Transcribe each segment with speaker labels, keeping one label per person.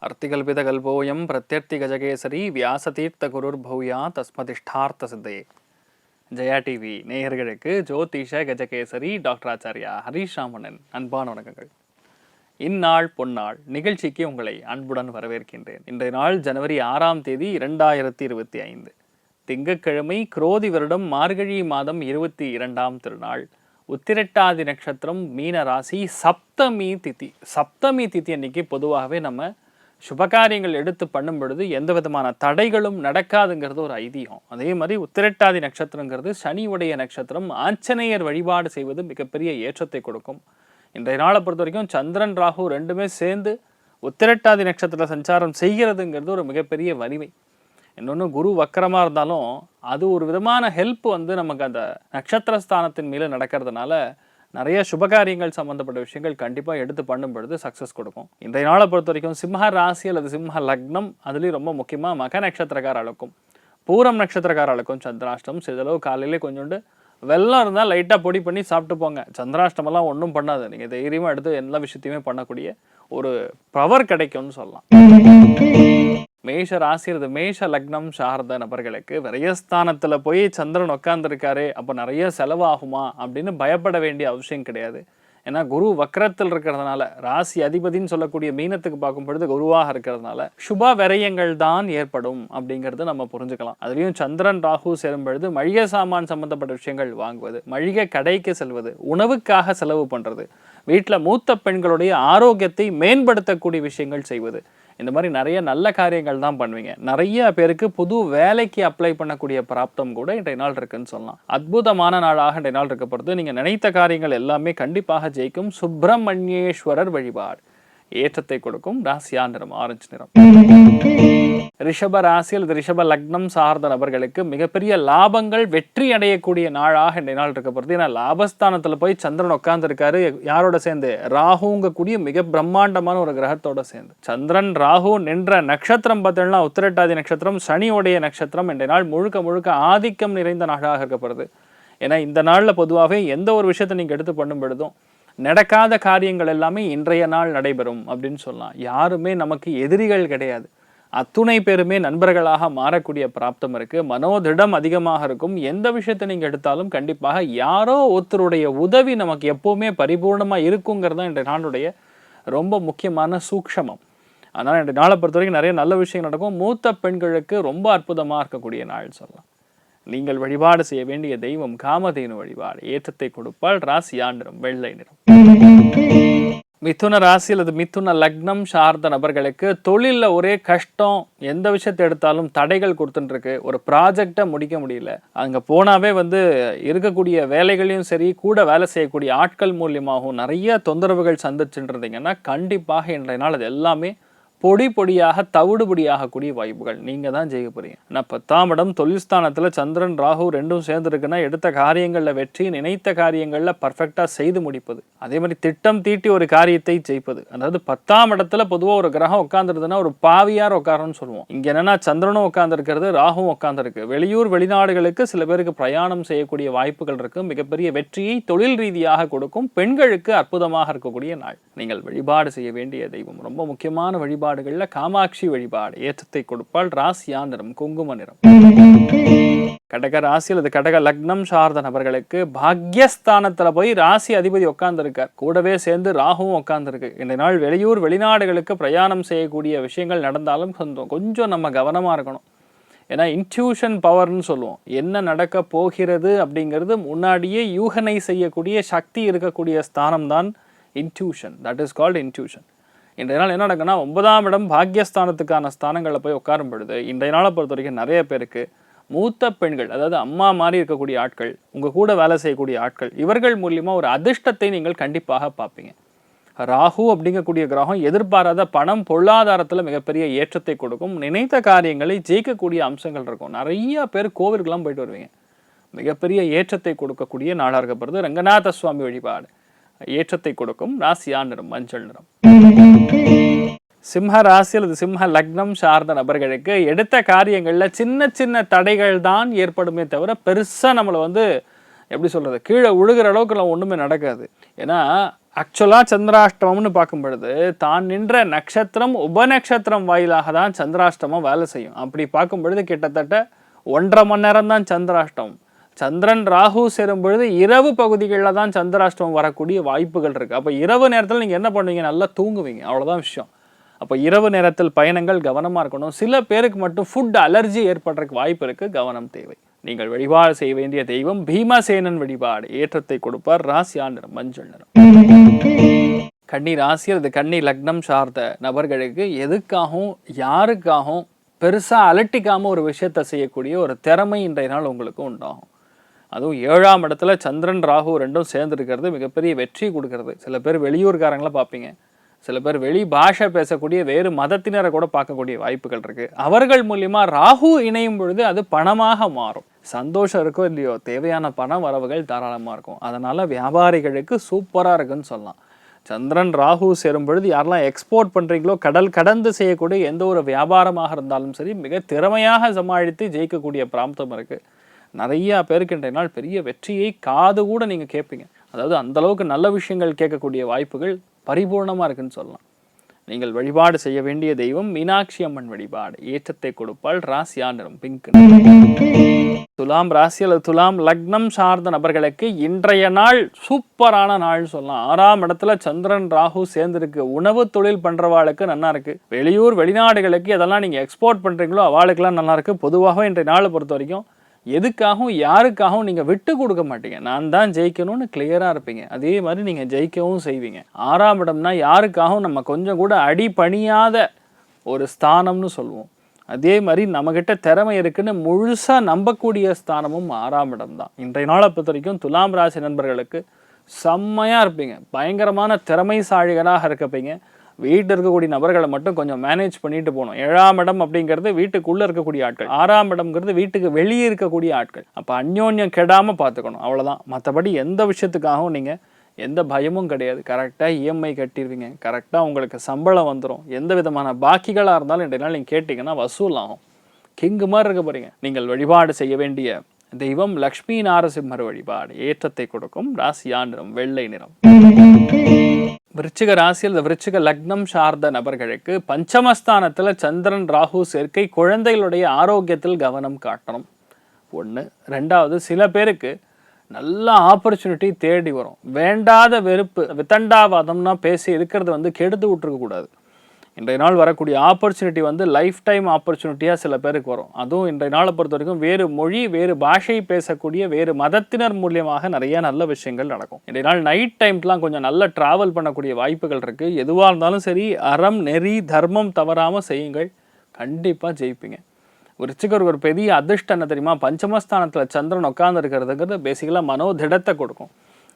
Speaker 1: அர்த்திகல்பிதகல்போயம் பிரத்யர்த்தி Gajakesari வியாசதீர்த்த குருர் பௌயா தஸ்மதிஷ்டார்த்த சித்தே. Jaya TV நேயர்களுக்கு ஜோதிஷ Gajakesari doctor Acharya Harish Ramanan அன்பான வணக்கங்கள். இந்நாள் பொன்னாள் நிகழ்ச்சிக்கு உங்களை அன்புடன் வரவேற்கின்றேன். இன்றைய நாள் ஜனவரி 6ஆம் தேதி 2025 திங்கட்கிழமை, குரோதி வருடம் மார்கழி மாதம் 22ஆம் திருநாள், உத்திரட்டாதி நட்சத்திரம், மீன ராசி, சப்தமி திதி. சப்தமி திதி அன்னைக்கு பொதுவாகவே நம்ம சுபகாரியங்கள் எடுத்து பண்ணும் பொழுது எந்த விதமான தடைகளும் நடக்காதுங்கிறது ஒரு ஐதீகம். அதே மாதிரி உத்திரட்டாதி நட்சத்திரங்கிறது சனியுடைய நட்சத்திரம். ஆஞ்சநேயர் வழிபாடு செய்வது மிகப்பெரிய ஏற்றத்தை கொடுக்கும். இன்றைய நாளை பொறுத்த வரைக்கும் சந்திரன் ராகு ரெண்டுமே சேர்ந்து உத்திரட்டாதி நட்சத்திர சஞ்சாரம் செய்கிறதுங்கிறது ஒரு மிகப்பெரிய வலிமை. இன்னொன்று, குரு வக்கரமாக இருந்தாலும் அது ஒரு விதமான ஹெல்ப் நமக்கு அந்த நட்சத்திரஸ்தானத்தின் மேலே நடக்கிறதுனால நிறைய சுபகாரியங்கள் சம்மந்தப்பட்ட விஷயங்கள் கண்டிப்பாக எடுத்து பண்ணும் பொழுது சக்ஸஸ் கொடுக்கும். இன்றைய நாளை பொறுத்த வரைக்கும் சிம்ம ராசி அல்லது சிம்ம லக்னம், அதுலேயும் ரொம்ப முக்கியமாக மக நட்சத்திரக்காரர்களுக்கும் பூரம் நட்சத்திரக்காரர்களுக்கும் சந்திராஷ்டம். சிறிதளவு காலையிலே கொஞ்சோண்டு வெள்ளம் இருந்தால் லைட்டாக பொடி பண்ணி சாப்பிட்டு போங்க. சந்திராஷ்டமெல்லாம் ஒன்றும் பண்ணாது. நீங்கள் தைரியமாக எடுத்து எல்லா விஷயத்தையுமே பண்ணக்கூடிய ஒரு பவர் கிடைக்கும்னு சொல்லலாம். மேஷ ராசி அல்லது மேஷ லக்னம் சார்ந்த நபர்களுக்கு விரயஸ்தானத்தில் போய் சந்திரன் உட்காந்துருக்காரு, அப்போ நிறைய செலவாகுமா அப்படின்னு பயப்பட வேண்டிய அவசியம் கிடையாது. ஏன்னா குரு வக்கரத்தில் இருக்கிறதுனால, ராசி அதிபதினு சொல்லக்கூடிய மீனத்துக்கு பார்க்கும் பொழுது குருவாக இருக்கிறதுனால சுப விரயங்கள் தான் ஏற்படும் அப்படிங்கிறது நம்ம புரிஞ்சுக்கலாம். அதுலேயும் சந்திரன் ராகு சேரும் பொழுது மளிகை சாமான் சம்பந்தப்பட்ட விஷயங்கள் வாங்குவது, மளிகை கடைக்கு செல்வது, உணவுக்காக செலவு பண்ணுறது, வீட்டில் மூத்த பெண்களுடைய ஆரோக்கியத்தை மேம்படுத்தக்கூடிய விஷயங்கள் செய்வது, இந்த மாதிரி நிறைய நல்ல காரியங்கள் தான் பண்ணுவீங்க. நிறைய பேருக்கு புது வேலைக்கு அப்ளை பண்ணக்கூடிய பிராப்தம் கூட இன்றைய நாள் இருக்குன்னு சொல்லலாம். அற்புதமான நாளாக இன்றைய நாள் இருக்கப்படுது. நீங்கள் நினைத்த காரியங்கள் எல்லாமே கண்டிப்பாக ஜெயிக்கும். சுப்பிரமணியேஸ்வரர் வழிபாடு ஏற்றத்தை கொடுக்கும். ராசியா நிறம் ஆரஞ்சு நிறம். ரிஷப ராசி அல்லது ரிஷப லக்னம் சார்ந்த நபர்களுக்கு மிகப்பெரிய லாபங்கள், வெற்றி அடையக்கூடிய நாளாக இன்றைய நாள் இருக்கப்படுது. ஏன்னா லாபஸ்தானத்தில் போய் சந்திரன் உட்கார்ந்துருக்காரு. யாரோட சேர்ந்து? ராகுங்கக்கூடிய மிக பிரம்மாண்டமான ஒரு கிரகத்தோட சேர்ந்து. சந்திரன் ராகு நின்ற நட்சத்திரம் பார்த்தீங்கன்னா உத்திரட்டாதி நட்சத்திரம், சனியோடைய நட்சத்திரம். இன்றைய நாள் முழுக்க முழுக்க ஆதிக்கம் நிறைந்த நாளாக இருக்கப்படுது. ஏன்னா இந்த நாளில் பொதுவாகவே எந்த ஒரு விஷயத்தை நீங்கள் எடுத்து பண்ணும் பொழுதும் நடக்காத காரியங்கள் எல்லாமே இன்றைய நாள் நடைபெறும் அப்படின்னு சொல்லலாம். யாருமே நமக்கு எதிரிகள் கிடையாது. அத்துணை பேருமே நண்பர்களாக மாறக்கூடிய பிராப்தம் இருக்கு. மனோதிடம் அதிகமாக இருக்கும். எந்த விஷயத்தை நீங்க எடுத்தாலும் கண்டிப்பாக யாரோ ஒருத்தருடைய உதவி நமக்கு எப்பவுமே பரிபூர்ணமா இருக்குங்கிறது இன்றைய நாளுடைய ரொம்ப முக்கியமான சூக்ஷமம். அதனால இன்றைய நாளை பொறுத்த வரைக்கும் நிறைய நல்ல விஷயம் நடக்கும். மூத்த பெண்களுக்கு ரொம்ப அற்புதமா இருக்கக்கூடிய நாள் சொல்லலாம். நீங்கள் வழிபாடு செய்ய வேண்டிய தெய்வம் காமதேனு வழிபாடு ஏற்றத்தை கொடுப்பால். ராசியா நிறம் வெள்ளை நிறம். மிதுன ராசி அல்லது மிதுன லக்னம் சார்ந்த நபர்களுக்கு தொழிலில் ஒரே கஷ்டம். எந்த விஷயத்தை எடுத்தாலும் தடைகள் கொடுத்துட்டுருக்கு. ஒரு ப்ராஜெக்டை முடிக்க முடியல. அங்கே போனாவே இருக்கக்கூடிய வேலைகளையும் சரி, கூட வேலை செய்யக்கூடிய ஆட்கள் மூலியமாகவும் நிறைய தொந்தரவுகள் சந்திச்சுட்டு இருந்தீங்கன்னா கண்டிப்பாக இன்றைய நாள் அது எல்லாமே பொடி பொடியாக தவிடுபடியாக கூடிய வாய்ப்புகள். நீங்கள் தான் ஜெயிக்க போறீங்க. ஆனால் 10ஆம் இடம் தொழில் ஸ்தானத்தில் சந்திரன் ராகு ரெண்டும் சேர்ந்துருக்குன்னா எடுத்த காரியங்களில் வெற்றி, நினைத்த காரியங்களில் பர்ஃபெக்டாக செய்து முடிப்பது, அதே மாதிரி திட்டம் தீட்டி ஒரு காரியத்தை ஜெயிப்பது. அதாவது 10ஆம் இடத்துல பொதுவாக ஒரு கிரகம் உட்காந்துருதுன்னா ஒரு பாவியார் உட்காரன்னு சொல்லுவோம். இங்கே என்னன்னா சந்திரனும் உட்காந்துருக்கிறது, ராகுவும் உட்காந்துருக்கு. வெளியூர் வெளிநாடுகளுக்கு சில பேருக்கு பிரயாணம் செய்யக்கூடிய வாய்ப்புகள் இருக்கு. மிகப்பெரிய வெற்றியை தொழில் ரீதியாக கொடுக்கும். பெண்களுக்கு அற்புதமாக இருக்கக்கூடிய நாள். நீங்கள் வழிபாடு செய்ய வேண்டிய தெய்வம் ரொம்ப முக்கியமான வழிபாடு காமாட்சி வழிபாடு ஏற்றத்தை கொடுப்பால். ராசியா நிறம் குங்கும நிறம். கடக ராசி அல்லது கடக லக்னம் சார்ந்த நபர்களுக்கு பாக்யஸ்தானத்துல போய் ராசி அதிபதி உட்கார்ந்துருக்கார். கூடவே சேர்ந்து ராகுவும் உட்கார்ந்துருக்கு. இந்த நாள் வெளியூர் வெளிநாடுகளுக்கு பிரயாணம் செய்யக்கூடிய விஷயங்கள் நடந்தாலும் கொஞ்சம் நம்ம கவனமா இருக்கணும். ஏன்னா இன்ட்யூஷன் பவர்னு சொல்லுவோம். என்ன நடக்க போகிறது அப்படிங்கிறது முன்னாடியே யூகனை செய்யக்கூடிய சக்தி இருக்கக்கூடிய ஸ்தானம் தான் intuition. That is called intuition. இன்றைய நாள் என்ன நடக்குன்னா 9ஆம் இடம் பாக்யஸ்தானத்துக்கான ஸ்தானங்களில் போய் உட்காரும் பொழுது இன்றைய நாளை பொறுத்த வரைக்கும் நிறைய பேருக்கு மூத்த பெண்கள், அதாவது அம்மா மாதிரி இருக்கக்கூடிய ஆட்கள், உங்கள் கூட வேலை செய்யக்கூடிய ஆட்கள், இவர்கள் மூலியமாக ஒரு அதிர்ஷ்டத்தை நீங்கள் கண்டிப்பாக பார்ப்பீங்க. ராகு அப்படிங்கக்கூடிய கிரகம் எதிர்பாராத பணம் பொருளாதாரத்தில் மிகப்பெரிய ஏற்றத்தை கொடுக்கும். நினைத்த காரியங்களை ஜெயிக்கக்கூடிய அம்சங்கள் இருக்கும். நிறைய பேர் கோவிலுக்கெல்லாம் போயிட்டு வருவீங்க. மிகப்பெரிய ஏற்றத்தை கொடுக்கக்கூடிய நாளாக இருக்கப்படுது. ரங்கநாத சுவாமி வழிபாடு ஏற்றத்தை கொடுக்கும். ராசியா நிறம் மஞ்சள் நிறம். சிம்ம ராசி அல்லது சிம்ம லக்னம் சார்ந்த நபர்களுக்கு எடுத்த காரியங்களில் சின்ன சின்ன தடைகள் தான் ஏற்படுமே தவிர பெருசாக நம்மளை எப்படி சொல்கிறது, கீழே விழுகிற அளவுக்குலாம் ஒன்றுமே நடக்காது. ஏன்னா ஆக்சுவலாக சந்திராஷ்டமம்னு பார்க்கும் பொழுது தான் நின்ற நட்சத்திரம் உபநட்சத்திரம் வாயிலாக தான் சந்திராஷ்டமம் வேலை செய்யும். அப்படி பார்க்கும் பொழுது கிட்டத்தட்ட 1.5 மணி நேரம் தான் சந்திராஷ்டமம். சந்திரன் ராகு சேரும் பொழுது இரவு பகுதிகளில் தான் சந்திராஷ்டமம் வரக்கூடிய வாய்ப்புகள் இருக்குது. அப்போ இரவு நேரத்தில் நீங்கள் என்ன பண்ணுவீங்க, நல்லா தூங்குவீங்க, அவ்வளோதான் விஷயம். அப்போ இரவு நேரத்தில் பயணங்கள் கவனமாக இருக்கணும். சில பேருக்கு மட்டும் ஃபுட் அலர்ஜி ஏற்படுறதுக்கு வாய்ப்பு இருக்குது, கவனம் தேவை. நீங்கள் வழிபாடு செய்ய வேண்டிய தெய்வம் பீமசேனன் வழிபாடு. ஏற்றத்தை கொடுப்பார். ராசியா நிறம் மஞ்சள் நிறம். கன்னி ராசி அல்லது கன்னி லக்னம் சார்ந்த நபர்களுக்கு எதுக்காகவும் யாருக்காகவும் பெருசாக அலட்டிக்காமல் ஒரு விஷயத்தை செய்யக்கூடிய ஒரு திறமை இன்றைய நாள் உங்களுக்கு உண்டாகும். அதுவும் 7ஆம் இடத்துல சந்திரன் ராகு ரெண்டும் சேர்ந்துருக்கிறது மிகப்பெரிய வெற்றி கொடுக்கறது. சில பேர் வெளியூர்காரங்களை பார்ப்பீங்க, சில பேர் வெளி பாஷை பேசக்கூடிய வேறு மதத்தினரை கூட பார்க்கக்கூடிய வாய்ப்புகள் இருக்குது. அவர்கள் மூலியமாக ராகு இணையும் பொழுது அது பணமாக மாறும். சந்தோஷம் இருக்கோ இல்லையோ, தேவையான பண வரவுகள் தாராளமாக இருக்கும். அதனால் வியாபாரிகளுக்கு சூப்பராக இருக்குன்னு சொல்லலாம். சந்திரன் ராகு சேரும் பொழுது யாரெல்லாம் எக்ஸ்போர்ட் பண்ணுறீங்களோ, கடல் கடந்து செய்யக்கூடிய எந்த ஒரு வியாபாரமாக இருந்தாலும் சரி மிக திறமையாக சமாளித்து ஜெயிக்கக்கூடிய பிராப்தம் இருக்குது. நிறையா பேருக்கு இன்றைய நாள் பெரிய வெற்றியை காது கூட நீங்கள் கேட்பீங்க. அதாவது அந்தளவுக்கு நல்ல விஷயங்கள் கேட்கக்கூடிய வாய்ப்புகள் பரிபூர்ணமாக இருக்குன்னு சொல்லலாம். நீங்கள் வழிபாடு செய்ய வேண்டிய தெய்வம் மீனாட்சி அம்மன் வழிபாடு. ஏற்றத்தை கொடுப்பால். ராசியா நிறம் பிங்க். துலாம் ராசி அல்லது துலாம் லக்னம் சார்ந்த நபர்களுக்கு இன்றைய நாள் சூப்பரான நாள் சொல்லலாம். 6ஆம் இடத்துல சந்திரன் ராகு சேர்ந்திருக்கு. உணவு தொழில் பண்றவாளுக்கு நல்லா இருக்கு. வெளியூர் வெளிநாடுகளுக்கு எதெல்லாம் நீங்க எக்ஸ்போர்ட் பண்றீங்களோ அவளுக்கெல்லாம் நல்லா இருக்கு. பொதுவாக இன்றைய நாளை பொறுத்த வரைக்கும் எதுக்காகவும் யாருக்காகவும் நீங்கள் விட்டு கொடுக்க மாட்டீங்க. நான் தான் ஜெயிக்கணும்னு கிளியராக இருப்பீங்க. அதே மாதிரி நீங்கள் ஜெயிக்கவும் செய்வீங்க. 6ஆம் இடம்னா யாருக்காகவும் நம்ம கொஞ்சம் கூட அடி பணியாத ஒரு ஸ்தானம்னு சொல்லுவோம். அதே மாதிரி நம்மக்கிட்ட திறமை இருக்குன்னு முழுசாக நம்பக்கூடிய ஸ்தானமும் 6ஆம் இடம் தான். இன்றைய நாளை பொறுத்த வரைக்கும் துலாம் ராசி நண்பர்களுக்கு செம்மையாக இருப்பீங்க. பயங்கரமான திறமைசாலிகளாக இருக்கப்பீங்க. வீட்டில் இருக்கக்கூடிய நபர்களை மட்டும் கொஞ்சம் மேனேஜ் பண்ணிட்டு போகணும். 7ஆம் இடம் அப்படிங்கிறது வீட்டுக்குள்ளே இருக்கக்கூடிய ஆட்கள், 6ஆம் இடம்ங்கிறது வீட்டுக்கு வெளியே இருக்கக்கூடிய ஆட்கள். அப்போ அந்யோன்யம் கெடாமல் பார்த்துக்கணும், அவ்வளோதான். மற்றபடி எந்த விஷயத்துக்காகவும் நீங்கள் எந்த பயமும் கிடையாது. கரெக்டாக இஎம்ஐ கட்டிடுவீங்க, கரெக்டாக உங்களுக்கு சம்பளம் வந்துடும். எந்த விதமான பாக்கிகளாக இருந்தாலும் இன்றைய நாள் நீங்கள் கேட்டிங்கன்னா வசூல் ஆகும். கிங்கு மாதிரி இருக்க போகிறீங்க. நீங்கள் வழிபாடு செய்ய வேண்டிய தெய்வம் லக்ஷ்மி நாரசிம்மர் வழிபாடு. ஏற்றத்தை கொடுக்கும். ராசியா நிறம் வெள்ளை நிறம். விருச்சிக ராசியில் விருச்சிக லக்னம் சார்ந்த நபர்களுக்கு பஞ்சமஸ்தானத்தில் சந்திரன் ராகு சேர்க்கை. குழந்தைகளுடைய ஆரோக்கியத்தில் கவனம் காட்டணும். 1. 2வது, சில பேருக்கு நல்ல ஆப்பர்ச்சுனிட்டி தேடி வரும். வேண்டாத வெறுப்பு வித்தண்டாவாதம்னா பேசி இருக்கிறது கெடுத்து விட்டுருக்கக்கூடாது. இன்றைய நாள் வரக்கூடிய ஆப்பர்ச்சுனிட்டி லைஃப் டைம் ஆப்பர்ச்சுனிட்டியாக சில பேருக்கு வரும். அதுவும் இன்றைய நாளை பொறுத்த வரைக்கும் வேறு மொழி வேறு பாஷை பேசக்கூடிய வேறு மதத்தினர் மூலியமாக நிறைய நல்ல விஷயங்கள் நடக்கும். இன்றைய நாள் நைட் டைம்லாம் கொஞ்சம் நல்ல ட்ராவல் பண்ணக்கூடிய வாய்ப்புகள் இருக்குது. எதுவாக இருந்தாலும் சரி அறம் நெறி தர்மம் தவறாமல் செய்யுங்கள், கண்டிப்பாக ஜெயிப்பீங்க. விருச்சிகருக்கு ஒரு பெரிய அதிர்ஷ்டம் என்ன தெரியுமா, பஞ்சமஸ்தானத்தில் சந்திரன் உட்கார்ந்து இருக்கிறதுங்கிறது பேசிக்கலாக மனோதிடத்தை கொடுக்கும்.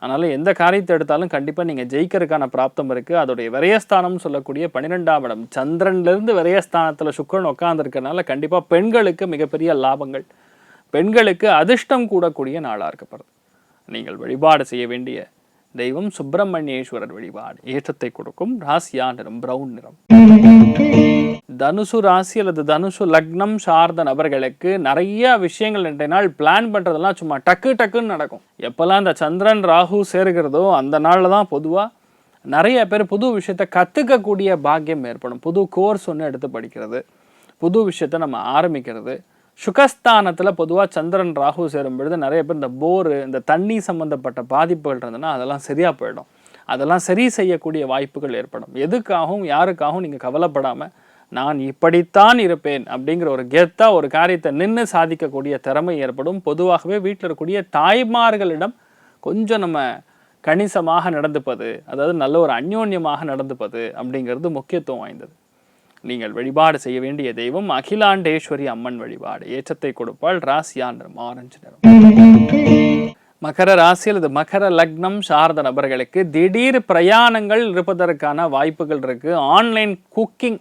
Speaker 1: அதனால் எந்த காரியத்தை எடுத்தாலும் கண்டிப்பாக நீங்கள் ஜெயிக்கிறதுக்கான பிராப்தம் இருக்குது. அதோடைய விரயஸ்தானம்னு சொல்லக்கூடிய 12ஆம் இடம் சந்திரன்லேருந்து விரயஸ்தானத்தில் சுக்கிரன் உட்காந்துருக்கிறதுனால கண்டிப்பாக பெண்களுக்கு மிகப்பெரிய லாபங்கள், பெண்களுக்கு அதிர்ஷ்டம் கூடக்கூடிய நாளாக இருக்கப்படுது. நீங்கள் வழிபாடு செய்ய வேண்டிய தெய்வம் சுப்பிரமணியேஸ்வரர் வழிபாடு. ஏற்றத்தை கொடுக்கும். ராசியா நிறம் பிரவுன் நிறம். தனுசு ராசி அல்லது தனுசு லக்னம் சார்ந்த நபர்களுக்கு நிறைய விஷயங்கள் இன்றைய நாள் பிளான் பண்ணுறதெல்லாம் சும்மா டக்குன்னு நடக்கும். எப்போல்லாம் இந்த சந்திரன் ராகு சேருகிறதோ அந்த நாளில் தான் பொதுவாக நிறைய பேர் புது விஷயத்தை கற்றுக்கக்கூடிய பாக்கியம் ஏற்படும். புது கோர்ஸ் ஒன்று எடுத்து படிக்கிறது, புது விஷயத்தை நம்ம ஆரம்பிக்கிறது. சுகஸ்தானத்தில் பொதுவாக சந்திரன் ராகு சேரும் பொழுது நிறைய பேர் இந்த போரு இந்த தண்ணி சம்மந்தப்பட்ட பாதிப்புகள் இருந்ததுன்னா அதெல்லாம் சரியாக போயிடும். அதெல்லாம் சரி செய்யக்கூடிய வாய்ப்புகள் ஏற்படும். எதுக்காகவும் யாருக்காகவும் நீங்கள் கவலைப்படாமல் நான் இப்படித்தான் இருப்பேன் அப்படிங்கிற ஒரு கெத்தாக ஒரு காரியத்தை நின்று சாதிக்கக்கூடிய திறமை ஏற்படும். பொதுவாகவே வீட்டில் இருக்கக்கூடிய தாய்மார்களிடம் கொஞ்சம் நம்ம கணிசமாக நடந்துப்பது, அதாவது நல்ல ஒரு அந்யோன்யமாக நடந்துப்பது அப்படிங்கிறது முக்கியத்துவம் வாய்ந்தது. நீங்கள் வழிபாடு செய்ய வேண்டிய தெய்வம் அகிலாண்டேஸ்வரி அம்மன் வழிபாடு. ஏற்றத்தை கொடுப்பால். ராசியா நிறம் ஆரஞ்சு நிறம். மகர ராசி அல்லது மகர லக்னம் சார்ந்த நபர்களுக்கு திடீர் பிரயாணங்கள் இருப்பதற்கான வாய்ப்புகள் இருக்குது. ஆன்லைன் குக்கிங்,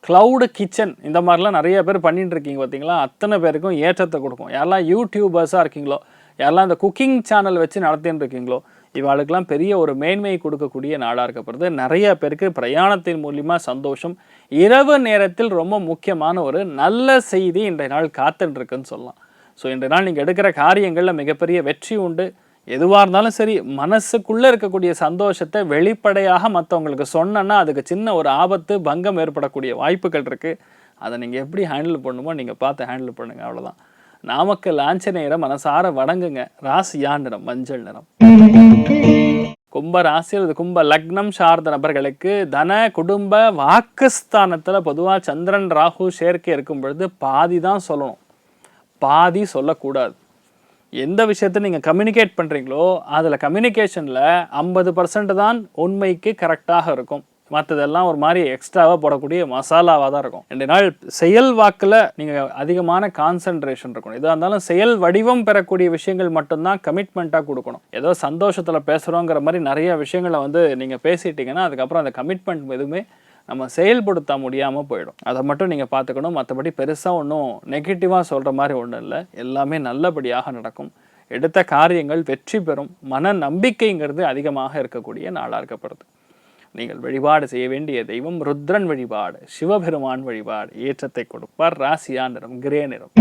Speaker 1: க்ளவுடு கிச்சன் இந்த மாதிரிலாம் நிறைய பேர் பண்ணிட்டு இருக்கீங்க பார்த்தீங்களா, அத்தனை பேருக்கும் ஏற்றத்தை கொடுக்கும். யாரெல்லாம் யூடியூபர்ஸாக இருக்கீங்களோ, யாரெல்லாம் இந்த குக்கிங் சேனல் வச்சு நடத்தின்னு இருக்கீங்களோ, இவாளுக்கெல்லாம் பெரிய ஒரு மேன்மையை கொடுக்கக்கூடிய நாளாக இருக்கப்படுது. நிறைய பேருக்கு பிரயாணத்தின் மூலிமா சந்தோஷம். இரவு நேரத்தில் ரொம்ப முக்கியமான ஒரு நல்ல செய்தி இன்றைய நாள் காத்துன்னு இருக்குன்னு சொல்லலாம். ஸோ இன்றைய நாள் நீங்கள் எடுக்கிற காரியங்களில் மிகப்பெரிய வெற்றி உண்டு. எதுவாக இருந்தாலும் சரி, மனசுக்குள்ளே இருக்கக்கூடிய சந்தோஷத்தை வெளிப்படையாக மற்றவங்களுக்கு சொன்னோன்னா அதுக்கு சின்ன ஒரு ஆபத்து பங்கம் ஏற்படக்கூடிய வாய்ப்புகள் இருக்குது. அதை நீங்கள் எப்படி ஹேண்டில் பண்ணுமோ நீங்கள் பார்த்து ஹேண்டில் பண்ணுங்கள், அவ்வளோதான். நாமக்கல் ஆஞ்சநேயரை மனசார வணங்குங்க. ராசியா நிறம் மஞ்சள் நிறம். கும்ப ராசி அல்லது கும்ப லக்னம் சார்ந்த நபர்களுக்கு தன குடும்ப வாக்குஸ்தானத்தில் பொதுவாக சந்திரன் ராகு சேர்க்கை இருக்கும் பொழுது பாதி தான் சொல்லணும், பாதி சொல்லக்கூடாது. எந்த விஷயத்தை நீங்கள் கம்யூனிகேட் பண்ணுறீங்களோ அதில் கம்யூனிகேஷனில் 50% தான் உண்மைக்கு கரெக்டாக இருக்கும். மற்றதெல்லாம் ஒரு மாதிரி எக்ஸ்ட்ராவாக போடக்கூடிய மசாலாவாக தான் இருக்கும். 2 நாள் செயல் வாக்கில் நீங்கள் அதிகமான கான்சன்ட்ரேஷன் இருக்கணும். எதாக இருந்தாலும் செயல் வடிவம் பெறக்கூடிய விஷயங்கள் மட்டும்தான் கமிட்மெண்ட்டாக கொடுக்கணும். ஏதோ சந்தோஷத்தில் பேசுகிறோங்கிற மாதிரி நிறைய விஷயங்களை நீங்கள் பேசிட்டீங்கன்னா அதுக்கப்புறம் அந்த கமிட்மெண்ட் எதுவுமே நம்ம செயல்படுத்த முடியாமல் போயிடும். அதை மட்டும் நீங்கள் பார்த்துக்கணும். மற்றபடி பெருசாக ஒன்றும் நெகட்டிவாக சொல்கிற மாதிரி ஒன்றும் இல்லை. எல்லாமே நல்லபடியாக நடக்கும். எடுத்த காரியங்கள் வெற்றி பெறும். மன நம்பிக்கைங்கிறது அதிகமாக இருக்கக்கூடிய நாளாக இருக்கப்படுது. நீங்கள் வழிபாடு செய்ய வேண்டிய தெய்வம் ருத்ரன் வழிபாடு, சிவபெருமான் வழிபாடு ஏற்றத்தை கொடுப்பார். ராசியா நிறம் கிரே நிறம்.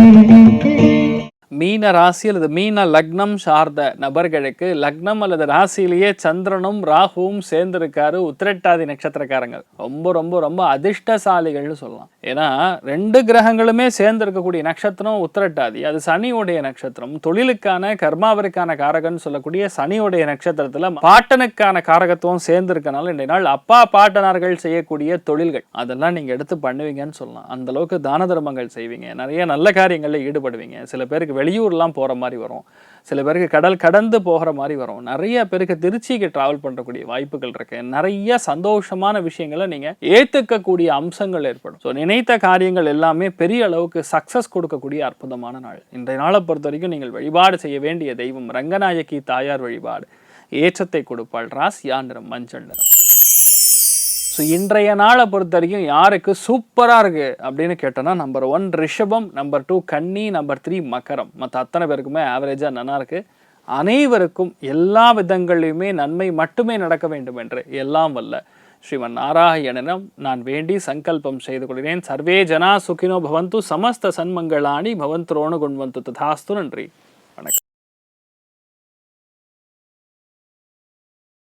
Speaker 1: மீன ராசி அல்லது மீன லக்னம் சார்ந்த நபர்களுக்கு லக்னம் அல்லது ராசியிலேயே சந்திரனும் ராகுவும் சேர்ந்திருக்காரு. உத்திரட்டாதி நட்சத்திரக்காரங்க ரொம்ப ரொம்ப ரொம்ப அதிர்ஷ்டசாலிகள்னு சொல்லலாம். ஏன்னா 2 கிரகங்களுமே சேர்ந்திருக்கக்கூடிய நட்சத்திரம் உத்திரட்டாதி. அது சனியுடைய நட்சத்திரம். தொழிலுக்கான கர்மாவிற்கான காரகன் சொல்லக்கூடிய சனியுடைய நட்சத்திரத்துல பாட்டனுக்கான காரகத்துவம் சேர்ந்திருக்கனால இன்றைய நாள் அப்பா பாட்டனார்கள் செய்யக்கூடிய தொழில்கள் அதெல்லாம் நீங்க எடுத்து பண்ணுவீங்கன்னு சொல்லலாம். அந்த அளவுக்கு தான தர்மங்கள் செய்வீங்க, நிறைய நல்ல காரியங்களில் ஈடுபடுவீங்க. சில பேருக்கு வெளியூர்லாம் போகிற மாதிரி வரும், சில பேருக்கு கடல் கடந்து போகிற மாதிரி வரும், நிறைய பேருக்கு திருச்சிக்கு டிராவல் பண்ணக்கூடிய வாய்ப்புகள் இருக்கு. நிறைய சந்தோஷமான விஷயங்களை நீங்கள் ஏற்றுக்கக்கூடிய அம்சங்கள் ஏற்படும். ஸோ நினைத்த காரியங்கள் எல்லாமே பெரிய அளவுக்கு சக்ஸஸ் கொடுக்கக்கூடிய அற்புதமான நாள். இன்றைய நாளை பொறுத்த வரைக்கும் நீங்கள் வழிபாடு செய்ய வேண்டிய தெய்வம் ரங்கநாயகி தாயார் வழிபாடு ஏற்றத்தை கொடுப்பாள். ராசியா நிறம் மஞ்சள் நிறம். ஸோ இன்றைய நாளை பொறுத்த வரைக்கும் யாருக்கு சூப்பராக இருக்குது அப்படின்னு கேட்டோன்னா நம்பர் 1 ரிஷபம், நம்பர் 2 கன்னி, நம்பர் 3 மகரம். மற்ற அத்தனை பேருக்குமே ஆவரேஜாக நல்லா இருக்குது. அனைவருக்கும் எல்லா விதங்களிலுமே நன்மை மட்டுமே நடக்க வேண்டும் என்று எல்லாம் வல்ல ஸ்ரீமன் நாராயணனிடம் நான் வேண்டி சங்கல்பம் செய்து கொள்கிறேன். சர்வே ஜனா சுகினோ பவந்து, சமஸ்த சன்மங்களாணி பவந்த்ரோணு குண்வந்து ததாஸ்து. நன்றி, வணக்கம்.